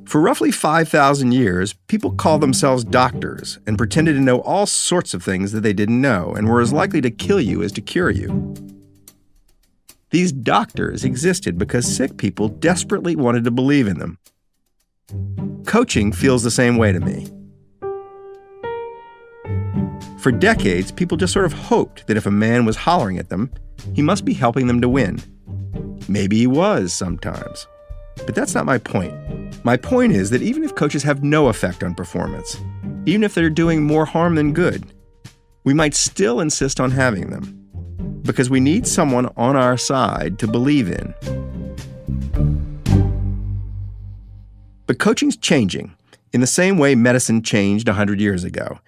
For roughly 5,000 years, people called themselves doctors and pretended to know all sorts of things that they didn't know and were as likely to kill you as to cure you. These doctors existed because sick people desperately wanted to believe in them. Coaching feels the same way to me. For decades, people just sort of hoped that if a man was hollering at them, he must be helping them to win. Maybe he was sometimes. But that's not my point. My point is that even if coaches have no effect on performance, even if they're doing more harm than good, we might still insist on having them, because we need someone on our side to believe in. But coaching's changing in the same way medicine changed 100 years ago.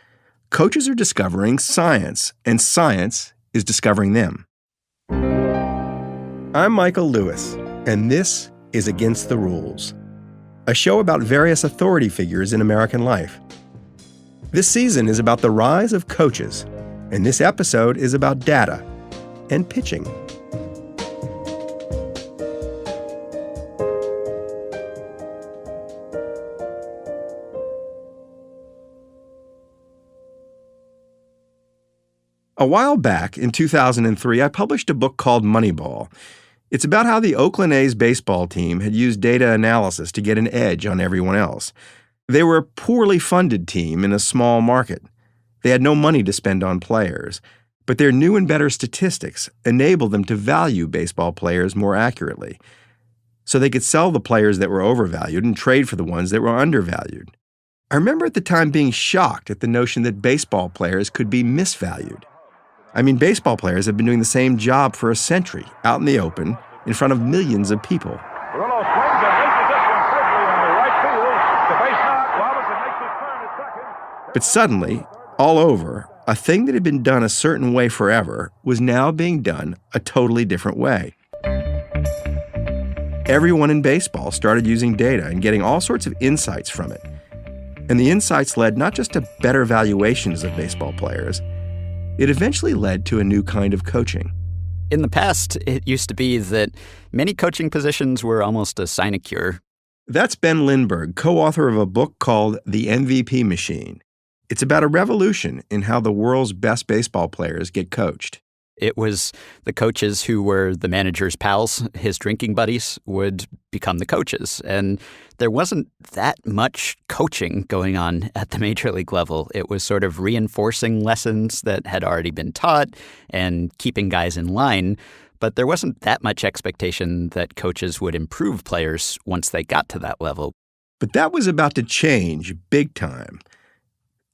Coaches are discovering science, and science is discovering them. I'm Michael Lewis, and this is Against the Rules, a show about various authority figures in American life. This season is about the rise of coaches, and this episode is about data and pitching. A while back, in 2003, I published a book called Moneyball. It's about how the Oakland A's baseball team had used data analysis to get an edge on everyone else. They were a poorly funded team in a small market. They had no money to spend on players, but their new and better statistics enabled them to value baseball players more accurately, so they could sell the players that were overvalued and trade for the ones that were undervalued. I remember at the time being shocked at the notion that baseball players could be misvalued. I mean, baseball players have been doing the same job for a century, out in the open, in front of millions of people. Rillo swings and misses this one quickly on the right field. The base knock. Robinson makes his turn at second. But suddenly, all over, a thing that had been done a certain way forever was now being done a totally different way. Everyone in baseball started using data and getting all sorts of insights from it. And the insights led not just to better valuations of baseball players, it eventually led to a new kind of coaching. In the past, it used to be that many coaching positions were almost a sinecure. That's Ben Lindbergh, co-author of a book called The MVP Machine. It's about a revolution in how the world's best baseball players get coached. It was the coaches who were the manager's pals, his drinking buddies, would become the coaches. And there wasn't that much coaching going on at the major league level. It was sort of reinforcing lessons that had already been taught and keeping guys in line. But there wasn't that much expectation that coaches would improve players once they got to that level. But that was about to change big time.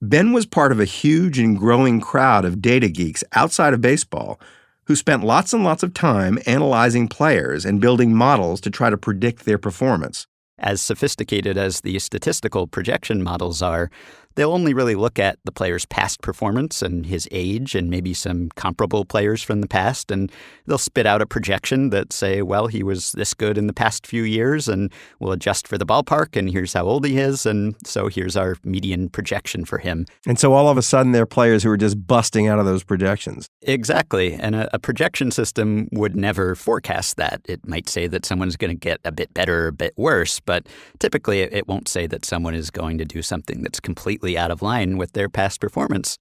Ben was part of a huge and growing crowd of data geeks outside of baseball who spent lots and lots of time analyzing players and building models to try to predict their performance. As sophisticated as the statistical projection models are, they'll only really look at the player's past performance and his age and maybe some comparable players from the past, and they'll spit out a projection that say, well, he was this good in the past few years, and we'll adjust for the ballpark, and here's how old he is, and so here's our median projection for him. And so all of a sudden, there are players who are just busting out of those projections. Exactly, and a projection system would never forecast that. It might say that someone's going to get a bit better or a bit worse, but typically it won't say that someone is going to do something that's completely out of line with their past performance.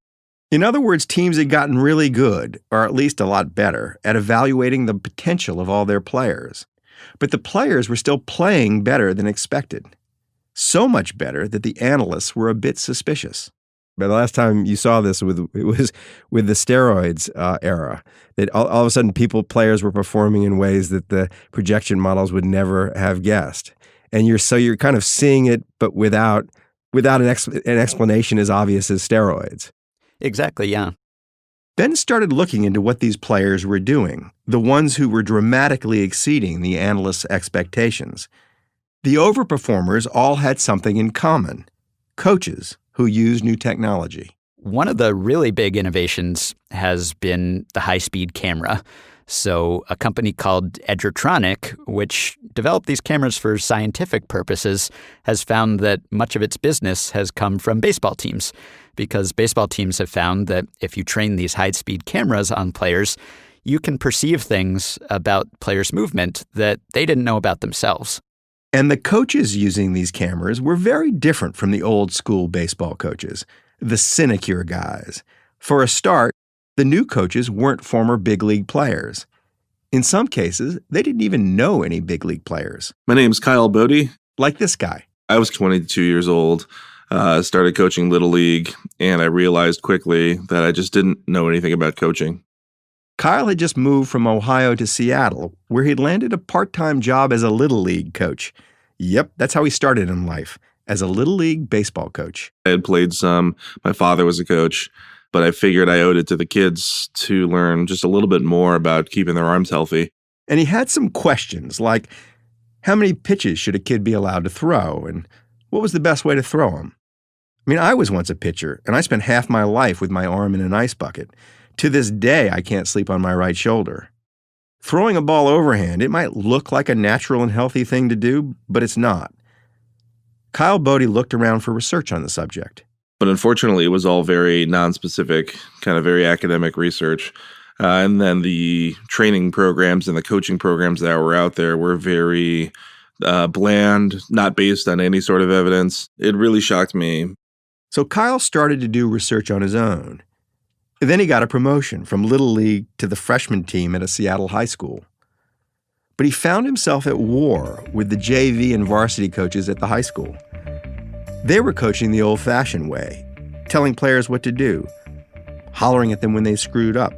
In other words, teams had gotten really good, or at least a lot better, at evaluating the potential of all their players. But the players were still playing better than expected. So much better that the analysts were a bit suspicious. But the last time you saw this was with the steroids era, that all of a sudden players were performing in ways that the projection models would never have guessed. And you're kind of seeing it, but without an explanation as obvious as steroids. Exactly, yeah. Ben started looking into what these players were doing, the ones who were dramatically exceeding the analysts' expectations. The overperformers all had something in common: coaches who use new technology. One of the really big innovations has been the high-speed camera. So a company called Edgertronic, which developed these cameras for scientific purposes, has found that much of its business has come from baseball teams, because baseball teams have found that if you train these high-speed cameras on players, you can perceive things about players' movement that they didn't know about themselves. And the coaches using these cameras were very different from the old school baseball coaches, the sinecure guys. For a start, the new coaches weren't former big league players. In some cases, they didn't even know any big league players. My name's Kyle Bodie. Like this guy. I was 22 years old, started coaching Little League, and I realized quickly that I just didn't know anything about coaching. Kyle had just moved from Ohio to Seattle, where he'd landed a part-time job as a Little League coach. Yep, that's how he started in life, as a Little League baseball coach. I had played some. My father was a coach, but I figured I owed it to the kids to learn just a little bit more about keeping their arms healthy. And he had some questions, like how many pitches should a kid be allowed to throw, and what was the best way to throw them? I mean, I was once a pitcher, and I spent half my life with my arm in an ice bucket. To this day, I can't sleep on my right shoulder. Throwing a ball overhand, it might look like a natural and healthy thing to do, but it's not. Kyle Bodie looked around for research on the subject. But unfortunately, it was all very nonspecific, kind of very academic research. And then the training programs and the coaching programs that were out there were very bland, not based on any sort of evidence. It really shocked me. So Kyle started to do research on his own. Then he got a promotion from Little League to the freshman team at a Seattle high school. But he found himself at war with the JV and varsity coaches at the high school. They were coaching the old-fashioned way, telling players what to do, hollering at them when they screwed up,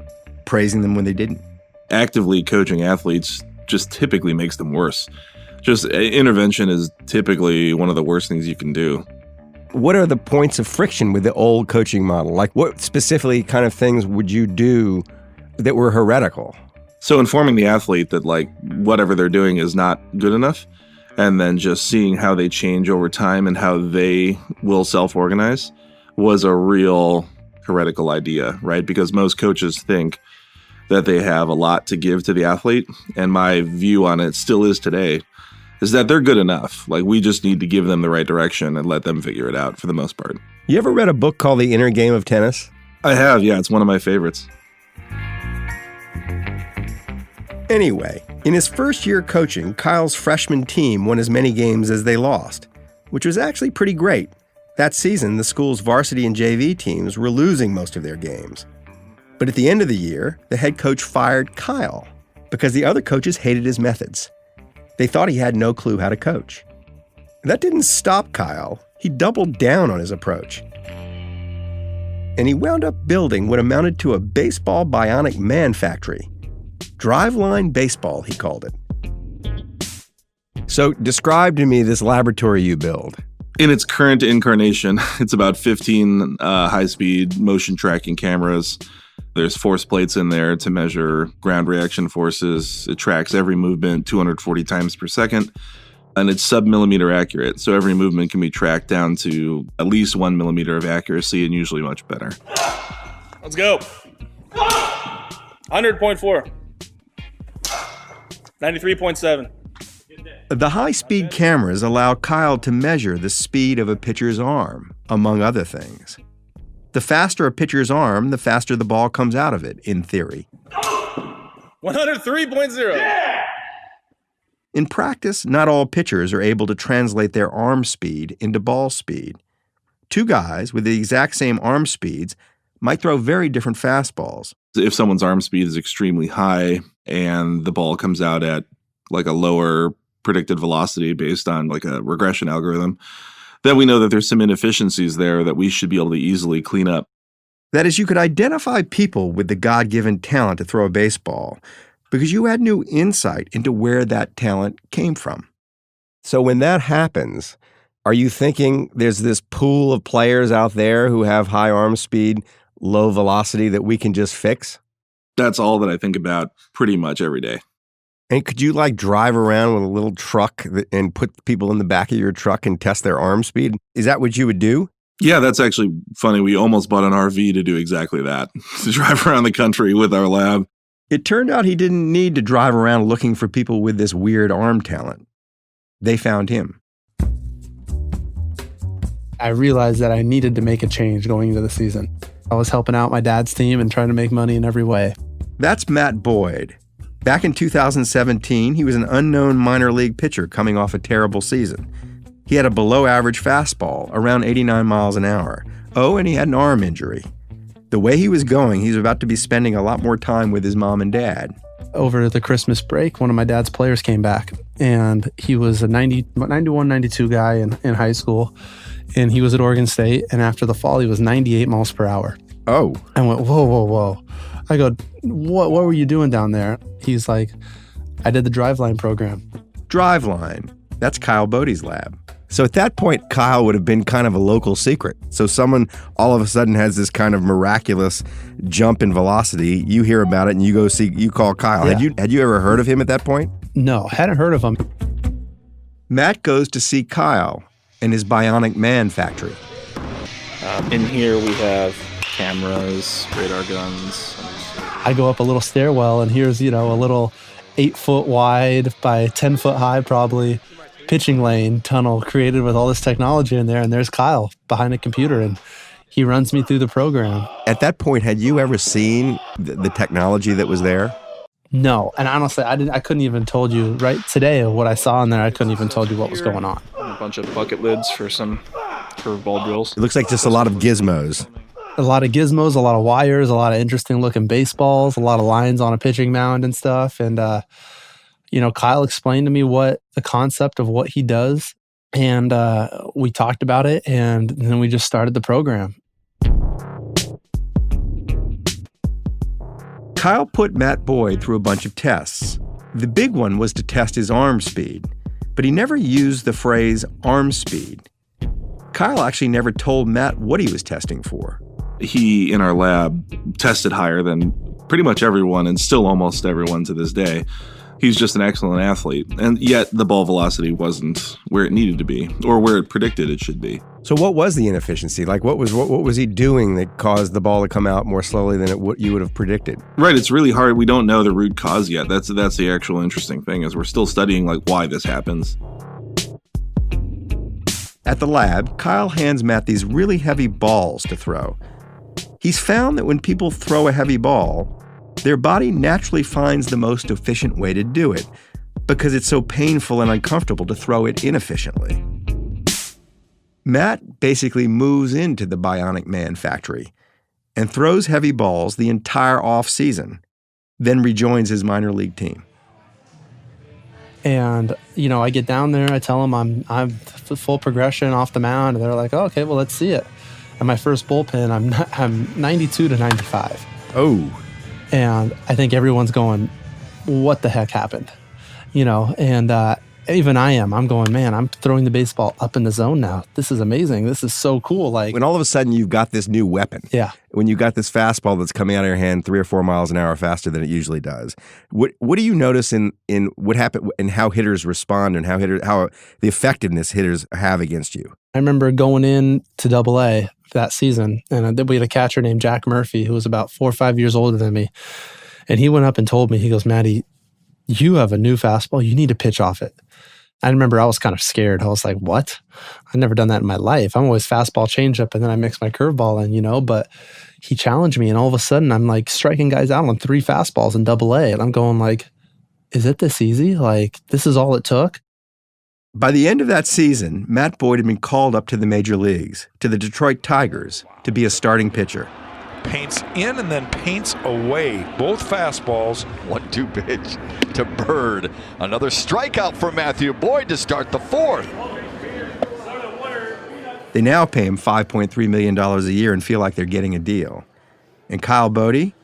praising them when they didn't. Actively coaching athletes just typically makes them worse. Just intervention is typically one of the worst things you can do. What are the points of friction with the old coaching model? Like, what specifically kind of things would you do that were heretical? So informing the athlete that, like, whatever they're doing is not good enough, and then just seeing how they change over time and how they will self-organize was a real heretical idea, right? Because most coaches think that they have a lot to give to the athlete, and my view on it still is today, is that they're good enough. Like, we just need to give them the right direction and let them figure it out for the most part. You ever read a book called The Inner Game of Tennis? I have, yeah. It's one of my favorites. Anyway, in his first year coaching, Kyle's freshman team won as many games as they lost, which was actually pretty great. That season, the school's varsity and JV teams were losing most of their games. But at the end of the year, the head coach fired Kyle because the other coaches hated his methods. They thought he had no clue how to coach. That didn't stop Kyle. He doubled down on his approach. And he wound up building what amounted to a baseball bionic man factory. Driveline baseball, he called it. So describe to me this laboratory you build. In its current incarnation, it's about 15 high-speed motion tracking cameras. There's force plates in there to measure ground reaction forces. It tracks every movement 240 times per second, and it's sub-millimeter accurate. So every movement can be tracked down to at least 1 millimeter of accuracy, and usually much better. Let's go. 100.4. 93.7. The high-speed cameras allow Kyle to measure the speed of a pitcher's arm, among other things. The faster a pitcher's arm, the faster the ball comes out of it, in theory. 103.0. Yeah! In practice, not all pitchers are able to translate their arm speed into ball speed. Two guys with the exact same arm speeds might throw very different fastballs. If someone's arm speed is extremely high and the ball comes out at like a lower predicted velocity based on like a regression algorithm, then we know that there's some inefficiencies there that we should be able to easily clean up. That is, you could identify people with the God-given talent to throw a baseball because you had new insight into where that talent came from. So when that happens, are you thinking there's this pool of players out there who have high arm speed, low velocity that we can just fix? That's all that I think about pretty much every day. And could you like drive around with a little truck and put people in the back of your truck and test their arm speed? Is that what you would do? Yeah, that's actually funny. We almost bought an RV to do exactly that, to drive around the country with our lab. It turned out he didn't need to drive around looking for people with this weird arm talent. They found him. I realized that I needed to make a change going into the season. I was helping out my dad's team and trying to make money in every way. That's Matt Boyd. Back in 2017, he was an unknown minor league pitcher coming off a terrible season. He had a below-average fastball, around 89 miles an hour. Oh, and he had an arm injury. The way he was going, he was about to be spending a lot more time with his mom and dad. Over the Christmas break, one of my dad's players came back, and he was a 91, 92 guy in high school, and he was at Oregon State, and after the fall, he was 98 miles per hour. Oh. I went, whoa, whoa, whoa. I go, what were you doing down there? He's like, I did the Driveline program. Driveline. That's Kyle Bodie's lab. So at that point, Kyle would have been kind of a local secret. So someone all of a sudden has this kind of miraculous jump in velocity. You hear about it and you call Kyle. Yeah. Had you ever heard of him at that point? No, hadn't heard of him. Matt goes to see Kyle in his Bionic Man factory. In here we have cameras, radar guns. I go up a little stairwell, and here's, a little 8 foot wide by 10 foot high, probably, pitching lane tunnel created with all this technology in there. And there's Kyle behind a computer, and he runs me through the program. At that point, had you ever seen the technology that was there? No. And honestly, I couldn't even told you right today what I saw in there. I couldn't even told you what was going on. A bunch of bucket lids for some curveball drills. It looks like just a lot of gizmos. A lot of gizmos, a lot of wires, a lot of interesting looking baseballs, a lot of lines on a pitching mound and stuff. And, Kyle explained to me what the concept of what he does. And we talked about it, and then we just started the program. Kyle put Matt Boyd through a bunch of tests. The big one was to test his arm speed, but he never used the phrase arm speed. Kyle actually never told Matt what he was testing for. He, in our lab, tested higher than pretty much everyone, and still almost everyone to this day. He's just an excellent athlete, and yet the ball velocity wasn't where it needed to be, or where it predicted it should be. So what was the inefficiency? Like, what was he doing that caused the ball to come out more slowly than you would have predicted? Right, it's really hard. We don't know the root cause yet. That's the actual interesting thing, is we're still studying why this happens. At the lab, Kyle hands Matt these really heavy balls to throw. He's found that when people throw a heavy ball, their body naturally finds the most efficient way to do it because it's so painful and uncomfortable to throw it inefficiently. Matt basically moves into the Bionic Man factory and throws heavy balls the entire off-season, then rejoins his minor league team. And, I get down there, I tell them I'm full progression off the mound, and they're like, oh, okay, well, let's see it. And my first bullpen, I'm 92 to 95. Oh. And I think everyone's going, what the heck happened? And even I'm going, man, I'm throwing the baseball up in the zone now. This is amazing. This is so cool. Like, when all of a sudden you've got this new weapon. Yeah. When you got this fastball that's coming out of your hand 3 or 4 miles an hour faster than it usually does. What do you notice in what happened and how hitters respond and how the effectiveness hitters have against you? I remember going in to AA that season, and we had a catcher named Jack Murphy who was about 4 or 5 years older than me. And he went up and told me, he goes, Matty, you have a new fastball. You need to pitch off it. I remember I was kind of scared. I was like, what? I've never done that in my life. I'm always fastball changeup, and then I mix my curveball in, but he challenged me, and all of a sudden I'm like striking guys out on 3 fastballs in AA. And I'm going like, is it this easy? Like, this is all it took? By the end of that season, Matt Boyd had been called up to the major leagues, to the Detroit Tigers, to be a starting pitcher. Paints in and then paints away. Both fastballs. 1-2 pitch to Bird. Another strikeout for Matthew Boyd to start the 4th. They now pay him $5.3 million a year and feel like they're getting a deal. And Kyle Bodie,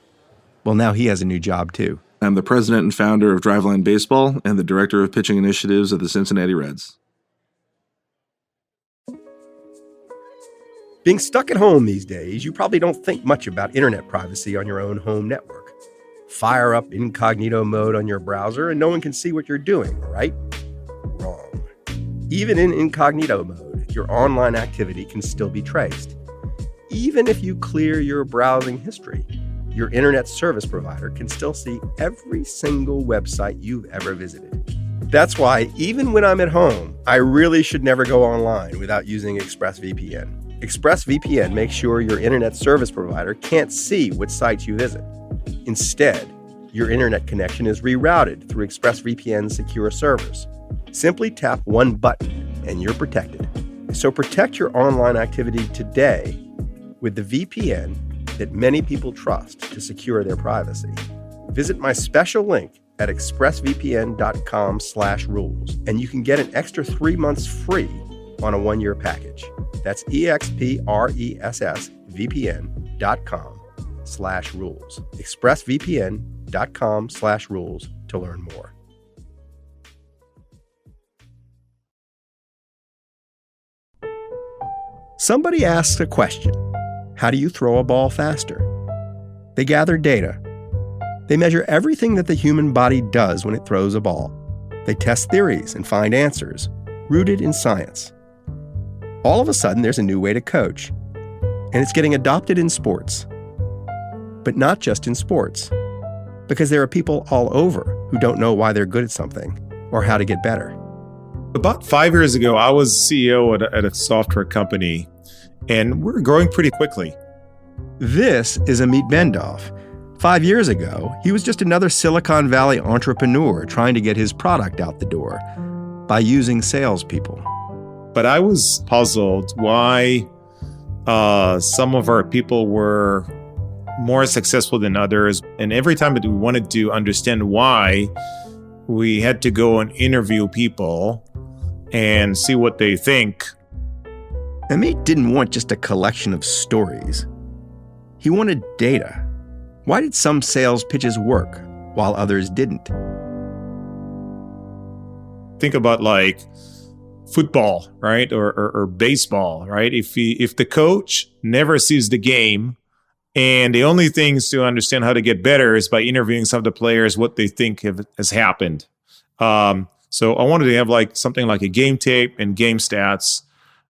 well, now he has a new job too. I'm the president and founder of Driveline Baseball and the director of pitching initiatives of the Cincinnati Reds. Being stuck at home these days, you probably don't think much about internet privacy on your own home network. Fire up incognito mode on your browser and no one can see what you're doing, right? Wrong. Even in incognito mode, your online activity can still be traced. Even if you clear your browsing history, your internet service provider can still see every single website you've ever visited. That's why, even when I'm at home, I really should never go online without using ExpressVPN. ExpressVPN makes sure your internet service provider can't see what sites you visit. Instead, Your internet connection is rerouted through ExpressVPN's secure servers. Simply tap one button and you're protected. So protect your online activity today with the VPN that many people trust to secure their privacy. Visit my special link at expressvpn.com/rules, and you can get an extra 3 months free on a 1-year package. That's expressvpn.com/rules. expressvpn.com/rules to learn more. Somebody asks a question. How do you throw a ball faster? They gather data. They measure everything that the human body does when it throws a ball. They test theories and find answers, rooted in science. All of a sudden, there's a new way to coach. And it's getting adopted in sports. But not just in sports. Because there are people all over who don't know why they're good at something or how to get better. About 5 years ago, I was CEO at a software company, and we're growing pretty quickly. This is Amit Bendoff. 5 years ago, he was just another Silicon Valley entrepreneur trying to get his product out the door by using salespeople. But I was puzzled why some of our people were more successful than others. And every time that we wanted to understand why, we had to go and interview people and see what they think. Amit didn't want just a collection of stories. He wanted data. Why did some sales pitches work while others didn't? Think about like football, right? Or baseball, right? If the coach never sees the game and the only things to understand how to get better is by interviewing some of the players, what they think has happened. So I wanted to have like something like a game tape and game stats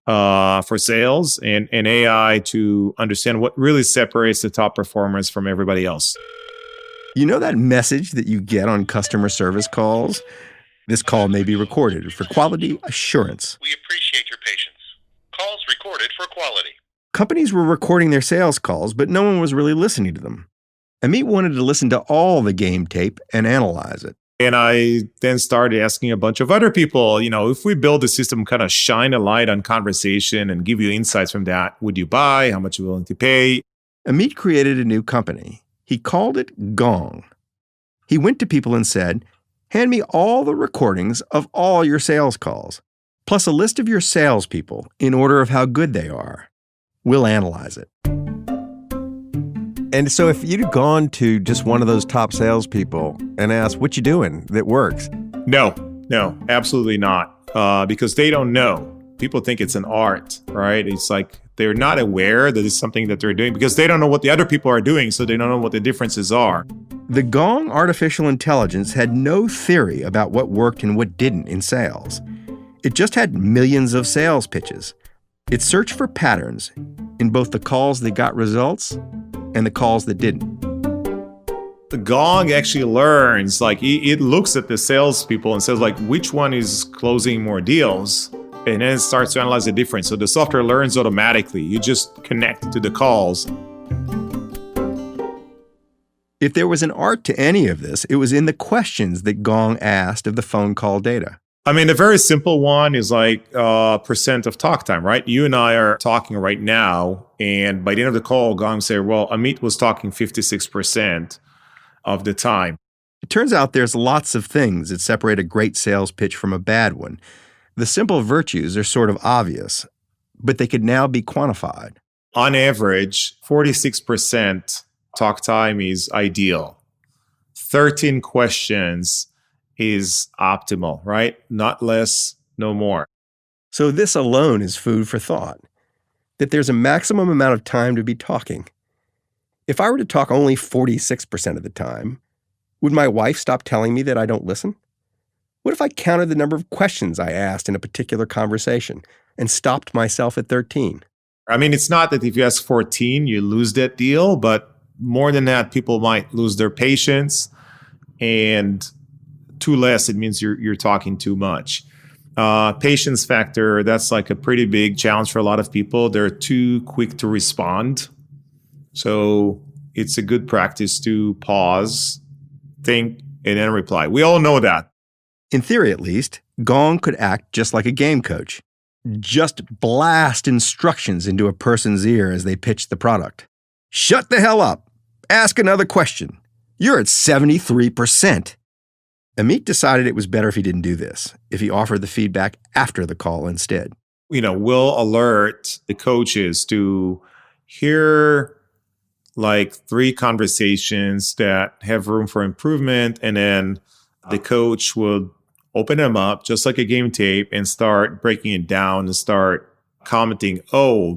for sales and AI to understand what really separates the top performers from everybody else. You know that message that you get on customer service calls? This call may be recorded for quality assurance. We appreciate your patience. Calls recorded for quality. Companies were recording their sales calls, but no one was really listening to them. Amit wanted to listen to all the game tape and analyze it. And I then started asking a bunch of other people, if we build a system, kind of shine a light on conversation and give you insights from that, would you buy? How much are you willing to pay? Amit created a new company. He called it Gong. He went to people and said, hand me all the recordings of all your sales calls, plus a list of your salespeople in order of how good they are. We'll analyze it. And so if you'd gone to just one of those top salespeople and asked, what you doing that works? No, absolutely not. Because they don't know. People think it's an art, right? It's like they're not aware that it's something that they're doing because they don't know what the other people are doing, so they don't know what the differences are. The Gong artificial intelligence had no theory about what worked and what didn't in sales. It just had millions of sales pitches. It searched for patterns in both the calls that got results and the calls that didn't. The Gong actually learns, like it looks at the salespeople and says, like, which one is closing more deals? And then it starts to analyze the difference. So the software learns automatically. You just connect to the calls. If there was an art to any of this, it was in the questions that Gong asked of the phone call data. I mean, a very simple one is like percent of talk time, right? You and I are talking right now, and by the end of the call, Gong say, well, Amit was talking 56% of the time. It turns out there's lots of things that separate a great sales pitch from a bad one. The simple virtues are sort of obvious, but they could now be quantified. On average, 46% talk time is ideal. 13 questions is optimal, right? Not less, no more. So this alone is food for thought, that there's a maximum amount of time to be talking. If I were to talk only 46% of the time, would my wife stop telling me that I don't listen? What if I counted the number of questions I asked in a particular conversation and stopped myself at 13? I mean, it's not that if you ask 14, you lose that deal, but more than that, people might lose their patience, and too less, it means you're talking too much. Patience factor, that's like a pretty big challenge for a lot of people. They're too quick to respond. So it's a good practice to pause think, and then reply. We all know that. In theory, at least, Gong could act just like a game coach. Just blast instructions into a person's ear as they pitch the product. Shut the hell up. Ask another question. You're at 73%. Amit decided it was better if he didn't do this, if he offered the feedback after the call instead. We'll alert the coaches to hear like 3 conversations that have room for improvement, and then the coach will open them up just like a game tape and start breaking it down and start commenting,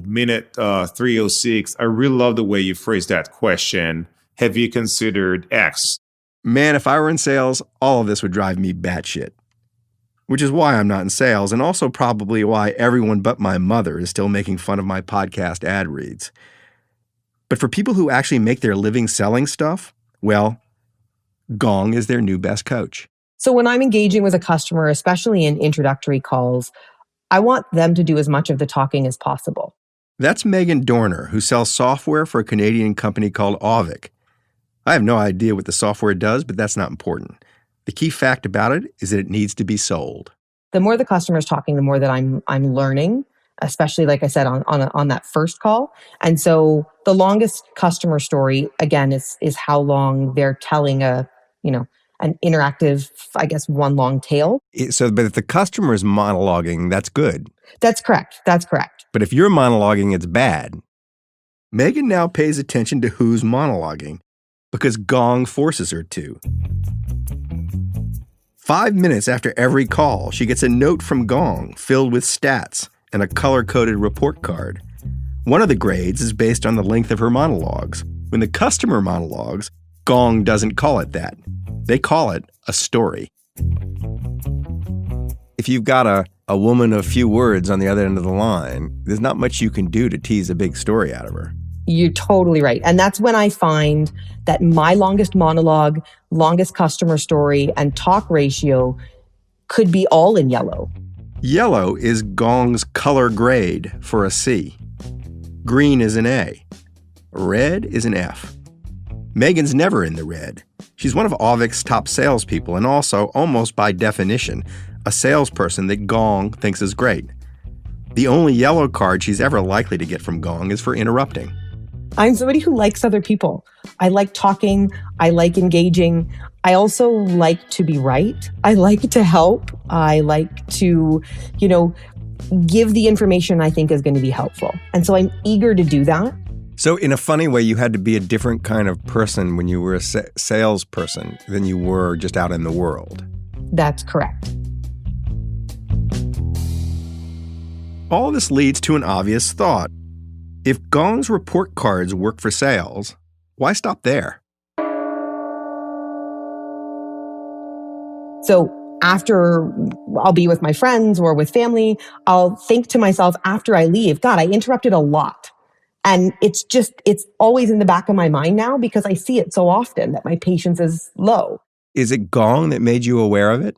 minute 306, I really love the way you phrased that question. Have you considered X? Man, if I were in sales, all of this would drive me batshit. Which is why I'm not in sales, and also probably why everyone but my mother is still making fun of my podcast ad reads. But for people who actually make their living selling stuff, well, Gong is their new best coach. So when I'm engaging with a customer, especially in introductory calls, I want them to do as much of the talking as possible. That's Megan Dorner, who sells software for a Canadian company called Auvik. I have no idea what the software does, but that's not important. The key fact about it is that it needs to be sold. The more the customer's talking, the more that I'm learning, especially, like I said, on that first call. And so the longest customer story, again, is how long they're telling an interactive, I guess, one long tale. But if the customer is monologuing, that's good. That's correct. But if you're monologuing, it's bad. Megan now pays attention to who's monologuing because Gong forces her to. 5 minutes after every call, she gets a note from Gong filled with stats and a color-coded report card. One of the grades is based on the length of her monologues. When the customer monologues, Gong doesn't call it that. They call it a story. If you've got a woman of few words on the other end of the line, there's not much you can do to tease a big story out of her. You're totally right. And that's when I find that my longest monologue, longest customer story, and talk ratio could be all in yellow. Yellow is Gong's color grade for a C. Green is an A. Red is an F. Megan's never in the red. She's one of Auvik's top salespeople and also, almost by definition, a salesperson that Gong thinks is great. The only yellow card she's ever likely to get from Gong is for interrupting. I'm somebody who likes other people. I like talking. I like engaging. I also like to be right. I like to help. I like to, give the information I think is going to be helpful. And so I'm eager to do that. So in a funny way, you had to be a different kind of person when you were a salesperson than you were just out in the world. That's correct. All this leads to an obvious thought. If Gong's report cards work for sales, why stop there? So after I'll be with my friends or with family, I'll think to myself after I leave, God, I interrupted a lot. And it's always in the back of my mind now because I see it so often that my patience is low. Is it Gong that made you aware of it?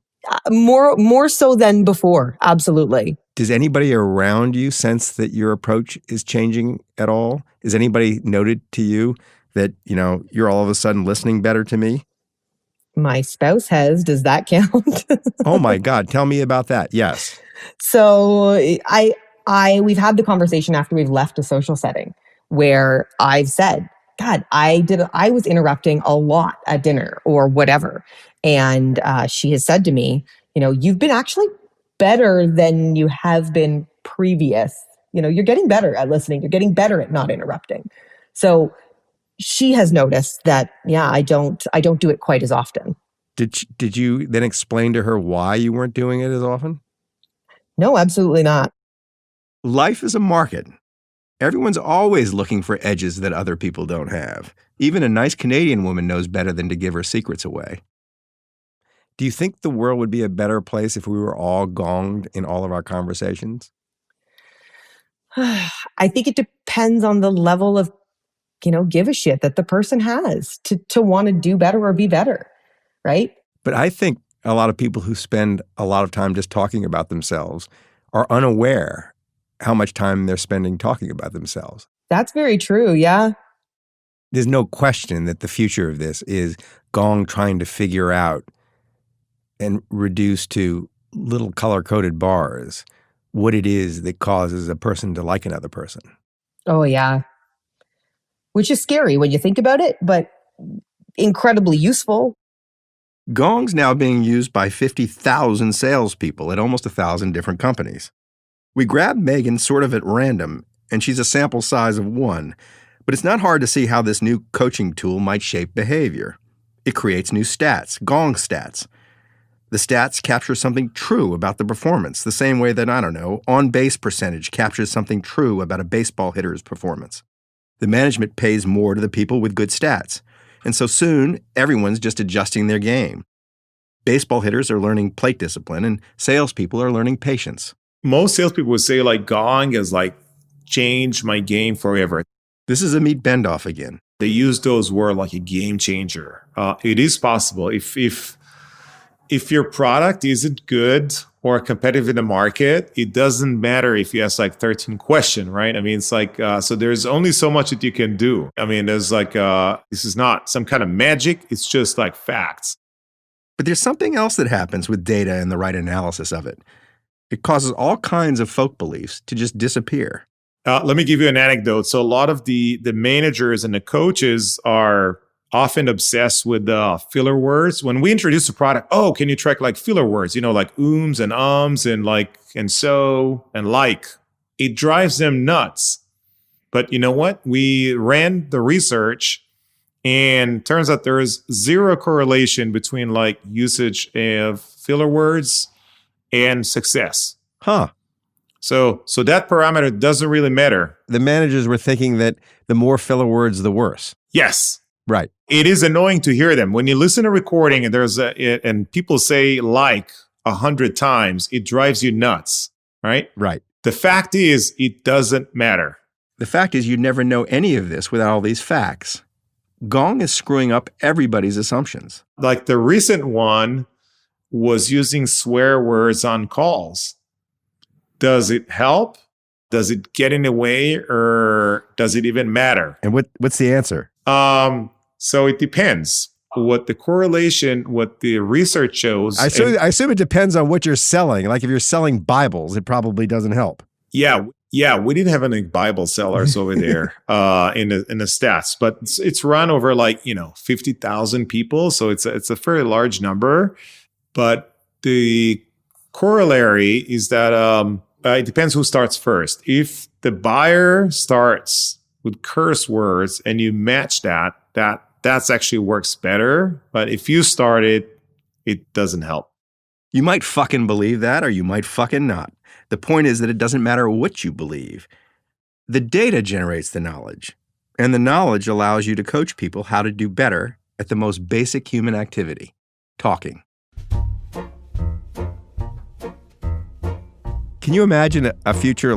More so than before. Absolutely. Does anybody around you sense that your approach is changing at all? Is anybody noted to you that, you're all of a sudden listening better to me? My spouse has. Does that count? Oh my God. Tell me about that. Yes. So we've had the conversation after we've left a social setting where I've said, God, I was interrupting a lot at dinner or whatever. And she has said to me, you've been actually better than you have been previous. You're getting better at listening. You're getting better at not interrupting. So she has noticed that, I don't do it quite as often. Did you then explain to her why you weren't doing it as often? No, absolutely not. Life is a market. Everyone's always looking for edges that other people don't have. Even a nice Canadian woman knows better than to give her secrets away. Do you think the world would be a better place if we were all gonged in all of our conversations? I think it depends on the level of, give a shit that the person has to want to do better or be better, right? But I think a lot of people who spend a lot of time just talking about themselves are unaware how much time they're spending talking about themselves. That's very true, yeah. There's no question that the future of this is Gong trying to figure out and reduce to little color-coded bars what it is that causes a person to like another person. Oh, yeah. Which is scary when you think about it, but incredibly useful. Gong's now being used by 50,000 salespeople at almost 1,000 different companies. We grabbed Megan sort of at random, and she's a sample size of 1, but it's not hard to see how this new coaching tool might shape behavior. It creates new stats, Gong stats. The stats capture something true about the performance, the same way that, on-base percentage captures something true about a baseball hitter's performance. The management pays more to the people with good stats, and so soon everyone's just adjusting their game. Baseball hitters are learning plate discipline, and salespeople are learning patience. Most salespeople would say Gong has changed my game forever. This is Amit Bendoff again. They use those words like a game changer. It is possible if your product isn't good or competitive in the market, it doesn't matter if you ask 13 questions, right? I mean, it's so there's only so much that you can do. I mean, there's this is not some kind of magic. It's just facts. But there's something else that happens with data and the right analysis of it. It causes all kinds of folk beliefs to just disappear. Let me give you an anecdote. So a lot of the managers and the coaches are often obsessed with filler words. When we introduce a product, can you track filler words? Ums and ums and and so and like. It drives them nuts. But you know what? We ran the research, and turns out there is zero correlation between usage of filler words and success. Huh. So that parameter doesn't really matter. The managers were thinking that the more filler words, the worse. Yes. Right. It is annoying to hear them. When you listen to a recording and and people say 100 times, it drives you nuts, right? Right. The fact is, it doesn't matter. The fact is, you'd never know any of this without all these facts. Gong is screwing up everybody's assumptions. The recent one was using swear words on calls. Does it help? Does it get in the way, or does it even matter? And what's the answer? So it depends. What the research shows. I assume it depends on what you're selling. If you're selling Bibles, it probably doesn't help. Yeah, we didn't have any Bible sellers over there in the stats, but it's run over 50,000 people, so it's a fairly large number. But the corollary is that it depends who starts first. If the buyer starts with curse words and you match that's actually works better. But if you start it doesn't help. You might fucking believe that, or you might fucking not. The point is that it doesn't matter what you believe. The data generates the knowledge, and the knowledge allows you to coach people how to do better at the most basic human activity, talking. Can you imagine a future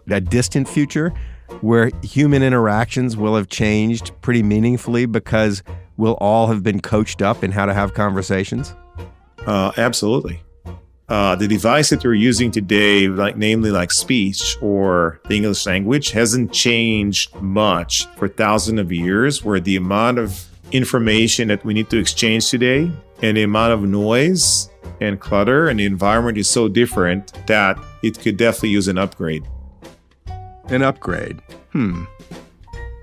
a distant future where human interactions will have changed pretty meaningfully because we'll all have been coached up in how to have conversations? Absolutely. The device that you're using today, namely speech or the English language, hasn't changed much for thousands of years, where the amount of information that we need to exchange today and the amount of noise and clutter and the environment is so different that it could definitely use an upgrade. An upgrade?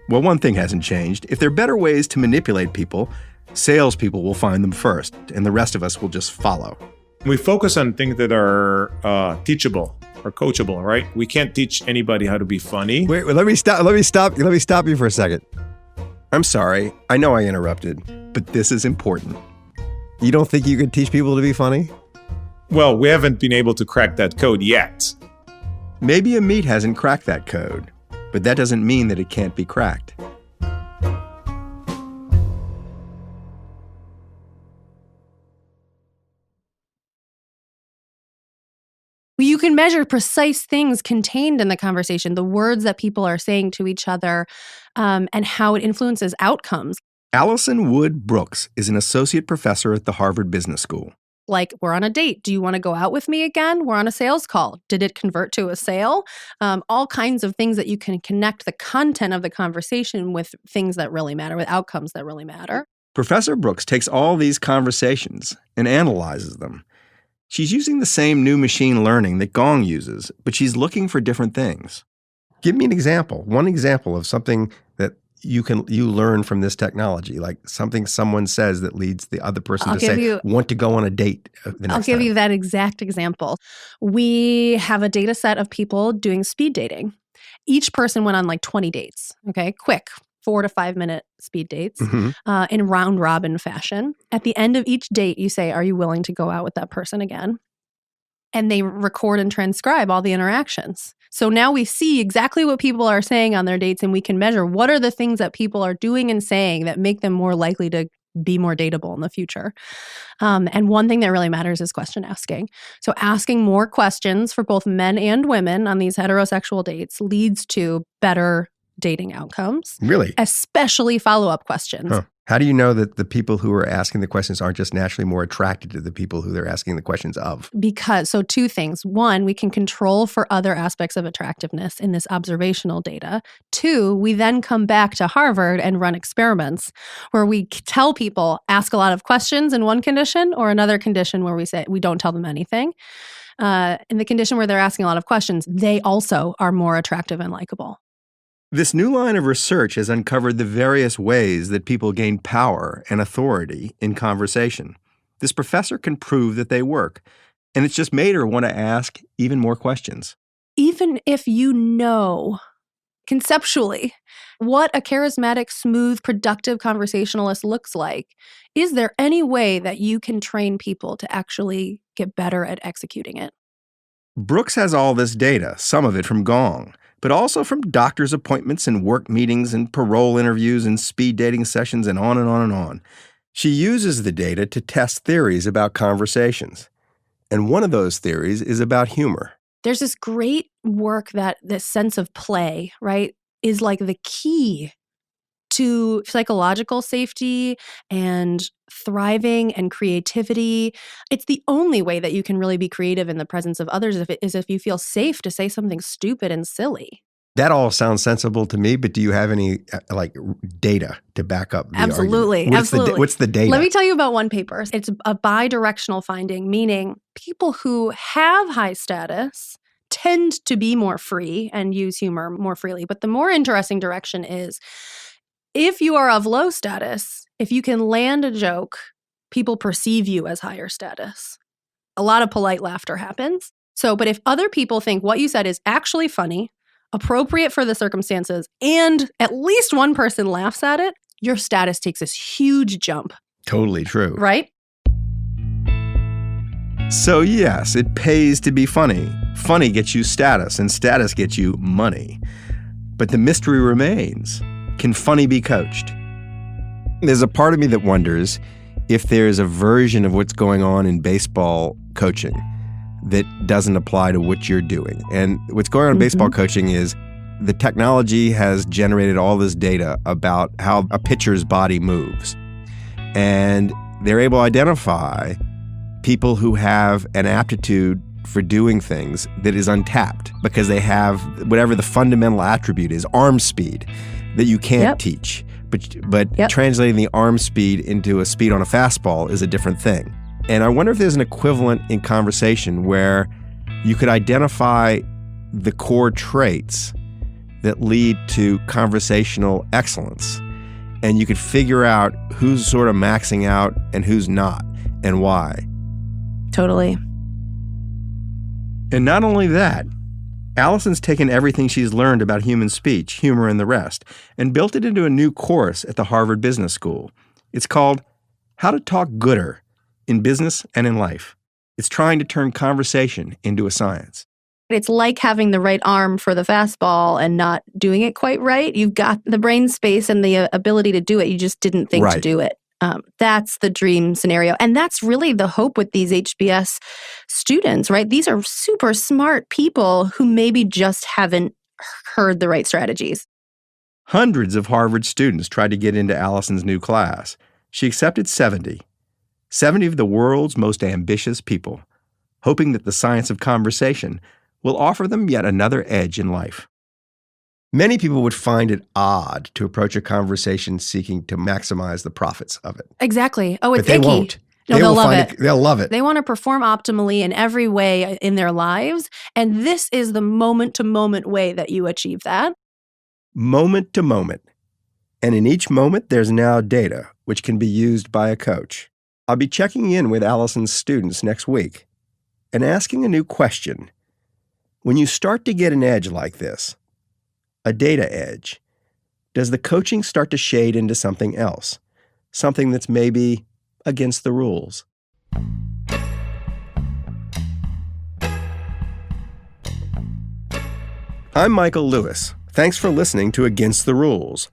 Well, one thing hasn't changed. If there are better ways to manipulate people, salespeople will find them first, and the rest of us will just follow. We focus on things that are teachable or coachable, right? We can't teach anybody how to be funny. Wait, let me stop you for a second. I'm sorry. I know I interrupted, but this is important. You don't think you could teach people to be funny? Well, we haven't been able to crack that code yet. Maybe Amit hasn't cracked that code, but that doesn't mean that it can't be cracked. You can measure precise things contained in the conversation, the words that people are saying to each other, and how it influences outcomes. Allison Wood Brooks is an associate professor at the Harvard Business School. We're on a date. Do you want to go out with me again? We're on a sales call. Did it convert to a sale? All kinds of things that you can connect the content of the conversation with things that really matter, with outcomes that really matter. Professor Brooks takes all these conversations and analyzes them. She's using the same new machine learning that Gong uses, but she's looking for different things. Give me an example, one example of something that you learn from this technology, like something someone says that leads the other person to say, want to go on a date the next I'll give time. you that exact example. We have a data set of people doing speed dating. Each person went on like 20 dates, okay? Quick, 4 to 5 minute speed dates in round robin fashion. At the end of each date, you say, are you willing to go out with that person again? And they record and transcribe all the interactions. So now we see exactly what people are saying on their dates, and we can measure what are the things that people are doing and saying that make them more likely to be more dateable in the future. And one thing that really matters is question asking. So asking more questions for both men and women on these heterosexual dates leads to better dating outcomes. Really? Especially follow-up questions. Huh. How do you know that the people who are asking the questions aren't just naturally more attracted to the people who they're asking the questions of? So 2 things. 1, we can control for other aspects of attractiveness in this observational data. 2, we then come back to Harvard and run experiments where we tell people, ask a lot of questions in one condition, or another condition where we say we don't tell them anything. In the condition where they're asking a lot of questions, they also are more attractive and likable. This new line of research has uncovered the various ways that people gain power and authority in conversation. This professor can prove that they work, and it's just made her want to ask even more questions. Even if you know conceptually what a charismatic, smooth, productive conversationalist looks like, is there any way that you can train people to actually get better at executing it? Brooks has all this data, some of it from Gong, but also from doctor's appointments and work meetings and parole interviews and speed dating sessions and on and on and on. She uses the data to test theories about conversations. And one of those theories is about humor. There's this great work that this sense of play, right, is like the key to psychological safety and thriving and creativity. It's the only way that you can really be creative in the presence of others if you feel safe to say something stupid and silly. That all sounds sensible to me, but do you have any data to back up the Absolutely. argument? Absolutely. What's the data? Let me tell you about one paper. It's a bi-directional finding, meaning people who have high status tend to be more free and use humor more freely. But the more interesting direction is, if you are of low status, if you can land a joke, people perceive you as higher status. A lot of polite laughter happens. But if other people think what you said is actually funny, appropriate for the circumstances, and at least one person laughs at it, your status takes this huge jump. Totally true. Right? So yes, it pays to be funny. Funny gets you status, and status gets you money. But the mystery remains. Can funny be coached? There's a part of me that wonders if there's a version of what's going on in baseball coaching that doesn't apply to what you're doing. And what's going on in baseball coaching is the technology has generated all this data about how a pitcher's body moves. And they're able to identify people who have an aptitude for doing things that is untapped because they have whatever the fundamental attribute is, arm speed, that you can't teach. But translating the arm speed into a speed on a fastball is a different thing. And I wonder if there's an equivalent in conversation where you could identify the core traits that lead to conversational excellence. And you could figure out who's sort of maxing out and who's not and why. Totally. And not only that, Allison's taken everything she's learned about human speech, humor, and the rest, and built it into a new course at the Harvard Business School. It's called How to Talk Gooder in Business and in Life. It's trying to turn conversation into a science. It's like having the right arm for the fastball and not doing it quite right. You've got the brain space and the ability to do it. You just didn't think to do it. That's the dream scenario. And that's really the hope with these HBS students, right? These are super smart people who maybe just haven't heard the right strategies. Hundreds of Harvard students tried to get into Allison's new class. She accepted 70 of the world's most ambitious people, hoping that the science of conversation will offer them yet another edge in life. Many people would find it odd to approach a conversation seeking to maximize the profits of it. Exactly. Oh, it's But they icky. won't. No, they'll love it. They'll love it. They want to perform optimally in every way in their lives. And this is the moment-to-moment way that you achieve that. Moment to moment. And in each moment, there's now data, which can be used by a coach. I'll be checking in with Allison's students next week and asking a new question. When you start to get an edge like this, a data edge, does the coaching start to shade into something else? Something that's maybe against the rules? I'm Michael Lewis. Thanks for listening to Against the Rules.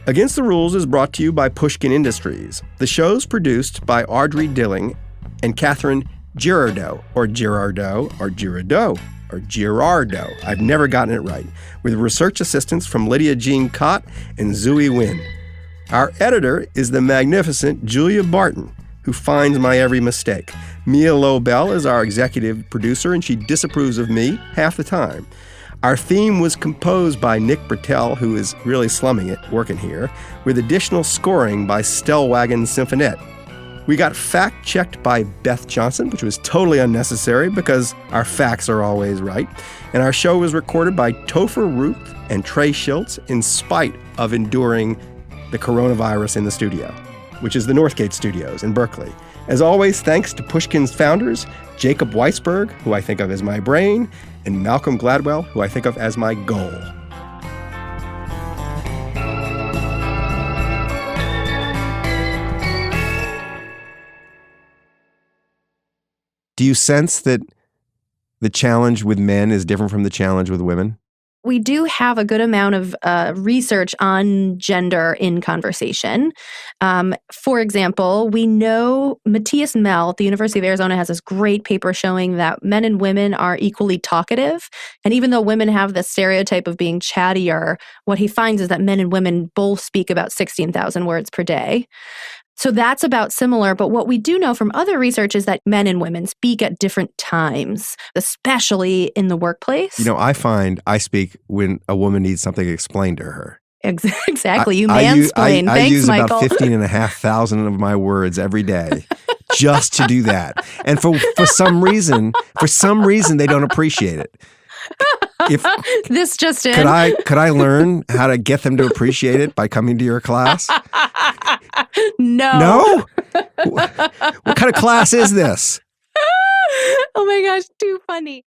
Against the Rules is brought to you by Pushkin Industries. The show's produced by Audrey Dilling and Catherine Girardeau, or Girardeau, or Girardeau, or Girardo. I've never gotten it right. With research assistance from Lydia Jean Cott and Zooey Wynn. Our editor is the magnificent Julia Barton, who finds my every mistake. Mia Lobel is our executive producer, and she disapproves of me half the time. Our theme was composed by Nick Bertel, who is really slumming it working here, with additional scoring by Stellwagen Symphonette. We got fact-checked by Beth Johnson, which was totally unnecessary because our facts are always right. And our show was recorded by Topher Ruth and Trey Schultz in spite of enduring the coronavirus in the studio, which is the Northgate Studios in Berkeley. As always, thanks to Pushkin's founders, Jacob Weisberg, who I think of as my brain, and Malcolm Gladwell, who I think of as my goal. Do you sense that the challenge with men is different from the challenge with women? We do have a good amount of research on gender in conversation. For example, we know Matthias Mell at the University of Arizona has this great paper showing that men and women are equally talkative. And even though women have the stereotype of being chattier, what he finds is that men and women both speak about 16,000 words per day. So that's about similar. But what we do know from other research is that men and women speak at different times, especially in the workplace. You know, I find I speak when a woman needs something explained to her. Exactly. You mansplain. I Thanks, use Michael. about 15,500 of my words every day just to do that. And for some reason, they don't appreciate it. This just in. Could I learn how to get them to appreciate it by coming to your class? No. What kind of class is this? Oh my gosh, too funny.